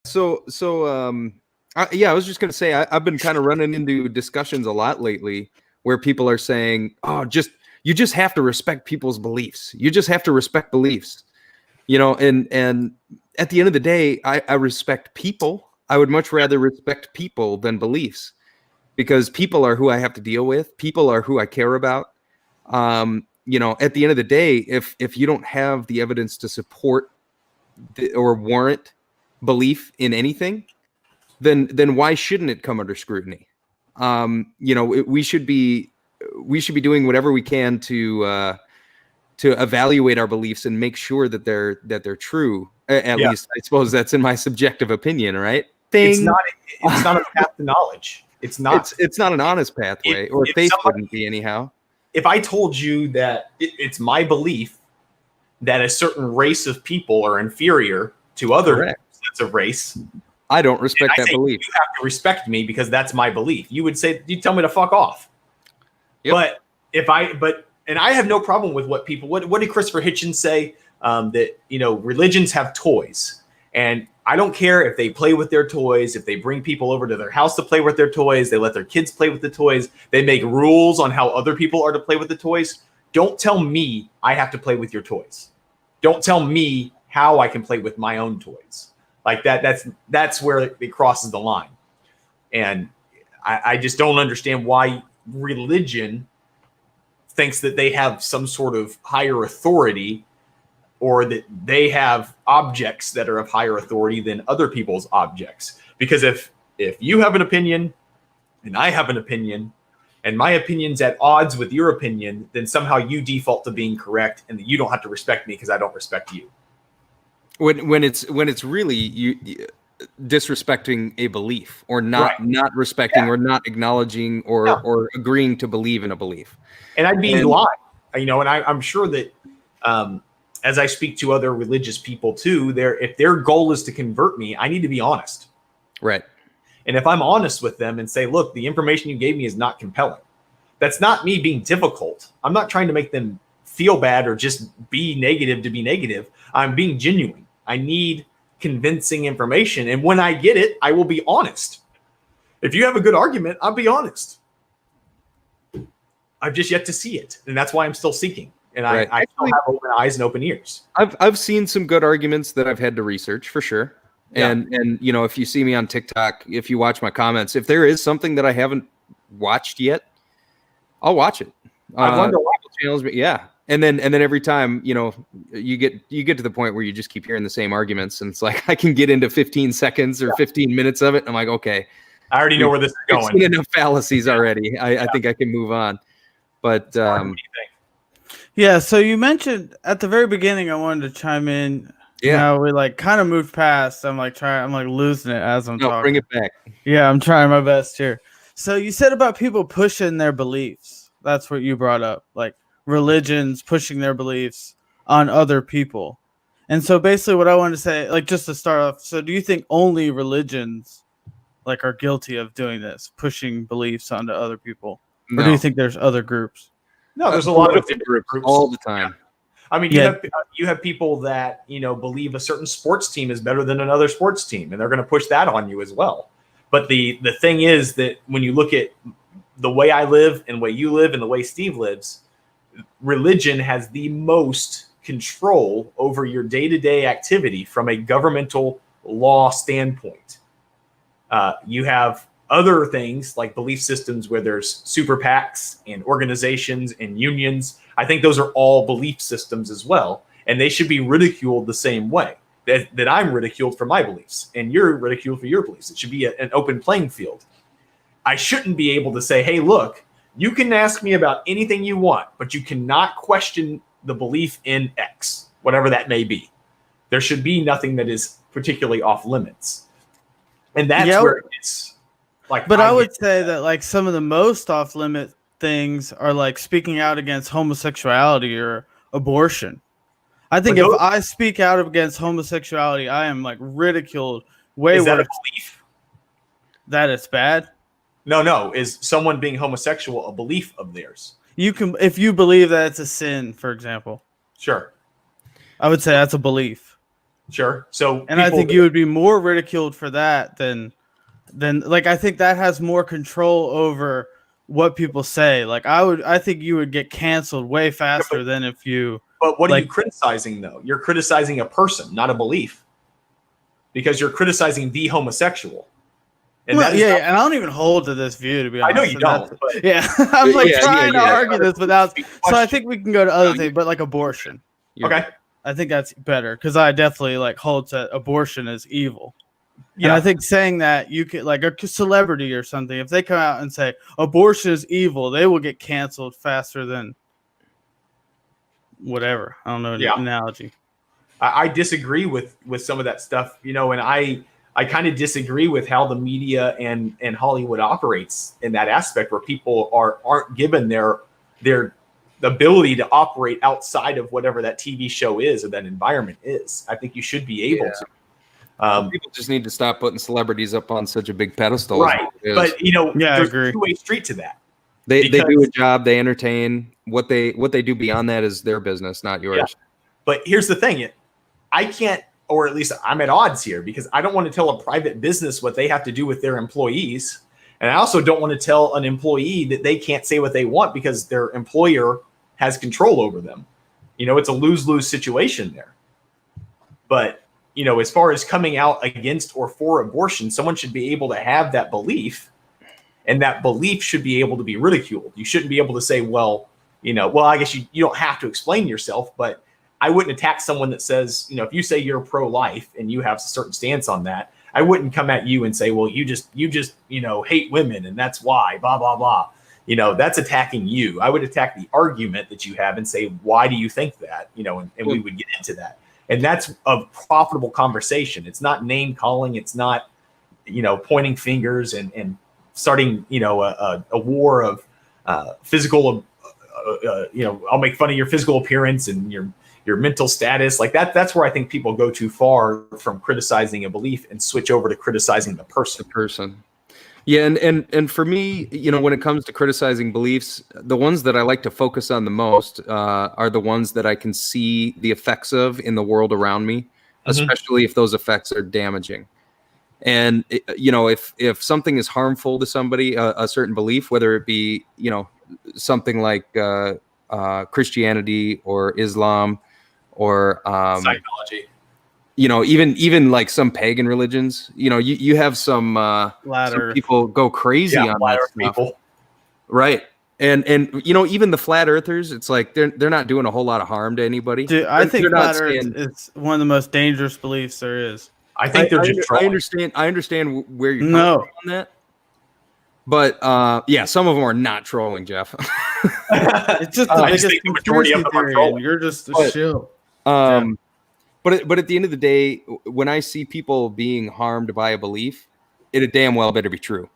I was just going to say, I've been kind of running into discussions a lot lately where people are saying, oh, you just have to respect people's beliefs. You just have to respect beliefs, and at the end of the day, I respect people. I would much rather respect people than beliefs, because people are who I have to deal with. People are who I care about. At the end of the day, if you don't have the evidence to support or warrant belief in anything, then why shouldn't it come under scrutiny? We should be doing whatever we can to evaluate our beliefs and make sure that they're true. At least, I suppose that's in my subjective opinion, right? It's not a path to knowledge. It's not. It's not an honest pathway, or faith wouldn't be anyhow. If I told you that it's my belief that a certain race of people are inferior to other sets of race, I don't respect that belief. You have to respect me because that's my belief. You tell me to fuck off. Yep. And I have no problem with what did Christopher Hitchens say? That, religions have toys, and I don't care if they play with their toys, if they bring people over to their house to play with their toys, they let their kids play with the toys, they make rules on how other people are to play with the toys. Don't tell me I have to play with your toys. Don't tell me how I can play with my own toys. Like that's where it crosses the line. And I just don't understand why religion thinks that they have some sort of higher authority, or that they have objects that are of higher authority than other people's objects. Because if you have an opinion and I have an opinion and my opinion's at odds with your opinion, then somehow you default to being correct and that you don't have to respect me because I don't respect you. When it's really you disrespecting a belief, or not respecting, or not acknowledging, or agreeing to believe in a belief. And I'd be lying, and I'm sure that as I speak to other religious people too, if their goal is to convert me, I need to be honest. Right. And if I'm honest with them and say, look, the information you gave me is not compelling, that's not me being difficult. I'm not trying to make them feel bad or just be negative to be negative. I'm being genuine. I need convincing information. And when I get it, I will be honest. If you have a good argument, I'll be honest. I've just yet to see it. And that's why I'm still seeking. And I still have open eyes and open ears. I've seen some good arguments that I've had to research for sure. Yeah. And if you see me on TikTok, if you watch my comments, if there is something that I haven't watched yet, I'll watch it. I've learned a lot of channels, but yeah. And then every time, you get to the point where you just keep hearing the same arguments, and it's like I can get into 15 seconds or 15 minutes of it. And I'm like, okay, I already know where this is going. I've seen enough fallacies already. I think I can move on. But what do you think? Yeah, so you mentioned at the very beginning, I wanted to chime in. Yeah, we kind of moved past. I'm losing it as I'm talking. Bring it back. Yeah, I'm trying my best here. So you said about people pushing their beliefs. That's what you brought up, like religions pushing their beliefs on other people. And so basically what I wanted to say, just to start off, so do you think only religions are guilty of doing this, pushing beliefs onto other people? No. Or do you think there's other groups? No, there's a lot of different groups all the time. I mean, you have people that, believe a certain sports team is better than another sports team, and they're going to push that on you as well. But the thing is that when you look at the way I live and the way you live and the way Steve lives, religion has the most control over your day-to-day activity from a governmental law standpoint. You have other things like belief systems where there's super PACs and organizations and unions. I think those are all belief systems as well. And they should be ridiculed the same way that I'm ridiculed for my beliefs and you're ridiculed for your beliefs. It should be an open playing field. I shouldn't be able to say, hey, look, you can ask me about anything you want, but you cannot question the belief in X, whatever that may be. There should be nothing that is particularly off limits. And that's where it's But I would say that some of the most off limit things are speaking out against homosexuality or abortion. I think if I speak out against homosexuality, I am ridiculed way worse. Is that a belief? That it's bad? No. Is someone being homosexual a belief of theirs? You can, if you believe that it's a sin, for example. Sure. I would say that's a belief. Sure. So, and I think you would be more ridiculed for that than like, I think that has more control over what people say. Like, I think you would get canceled way faster than if you. But what like, are you criticizing though? You're criticizing a person, not a belief, because you're criticizing the homosexual. And well, yeah, and I don't even hold to this view, to be honest. I know you don't. But yeah, I'm like trying to argue this without. So I question. think we can go to other things, but like abortion. Okay. I think that's better because I definitely like hold to abortion as evil. Yeah. And I think saying that you could, like a celebrity or something, if they come out and say abortion is evil, they will get canceled faster than whatever. I don't know an analogy. I disagree with some of that stuff, you know, and I kind of disagree with how the media and Hollywood operates in that aspect, where people aren't given their ability to operate outside of whatever that TV show is or that environment is. I think you should be able to. People just need to stop putting celebrities up on such a big pedestal. Right. But, you know, there's a two-way street to that. They do a job. They entertain. What they do beyond that is their business, not yours. Yeah. But here's the thing. I can't, or at least I'm at odds here, because I don't want to tell a private business what they have to do with their employees. And I also don't want to tell an employee that they can't say what they want because their employer has control over them. You know, it's a lose-lose situation there. But, you know, as far as coming out against or for abortion, someone should be able to have that belief, and that belief should be able to be ridiculed. You shouldn't be able to say, well, you know, well, I guess you don't have to explain yourself, but I wouldn't attack someone that says, you know, if you say you're pro-life and you have a certain stance on that, I wouldn't come at you and say, well, you just, you know, hate women and that's why, blah, blah, blah. You know, that's attacking you. I would attack the argument that you have and say, why do you think that? You know, and we would get into that. And that's a profitable conversation. It's not name calling. It's not, you know, pointing fingers and starting, you know, a war of physical, you know, I'll make fun of your physical appearance and your mental status. Like that's where I think people go too far from criticizing a belief and switch over to criticizing the person. Yeah. And for me, you know, when it comes to criticizing beliefs, the ones that I like to focus on the most are the ones that I can see the effects of in the world around me, especially if those effects are damaging. And, you know, if something is harmful to somebody, a certain belief, whether it be, you know, something like Christianity or Islam or psychology, you know, even like some pagan religions, you know, you have some people go crazy on that stuff. People. Right. And you know, even the flat earthers, it's like they're not doing a whole lot of harm to anybody. Dude, I think flat earth is one of the most dangerous beliefs there is. I think they're just trolling. I understand where you're coming from on that. But yeah, some of them are not trolling, Jeff. It's just the biggest majority of them are trolling. You're just a shill. But at the end of the day, when I see people being harmed by a belief, it damn well better be true.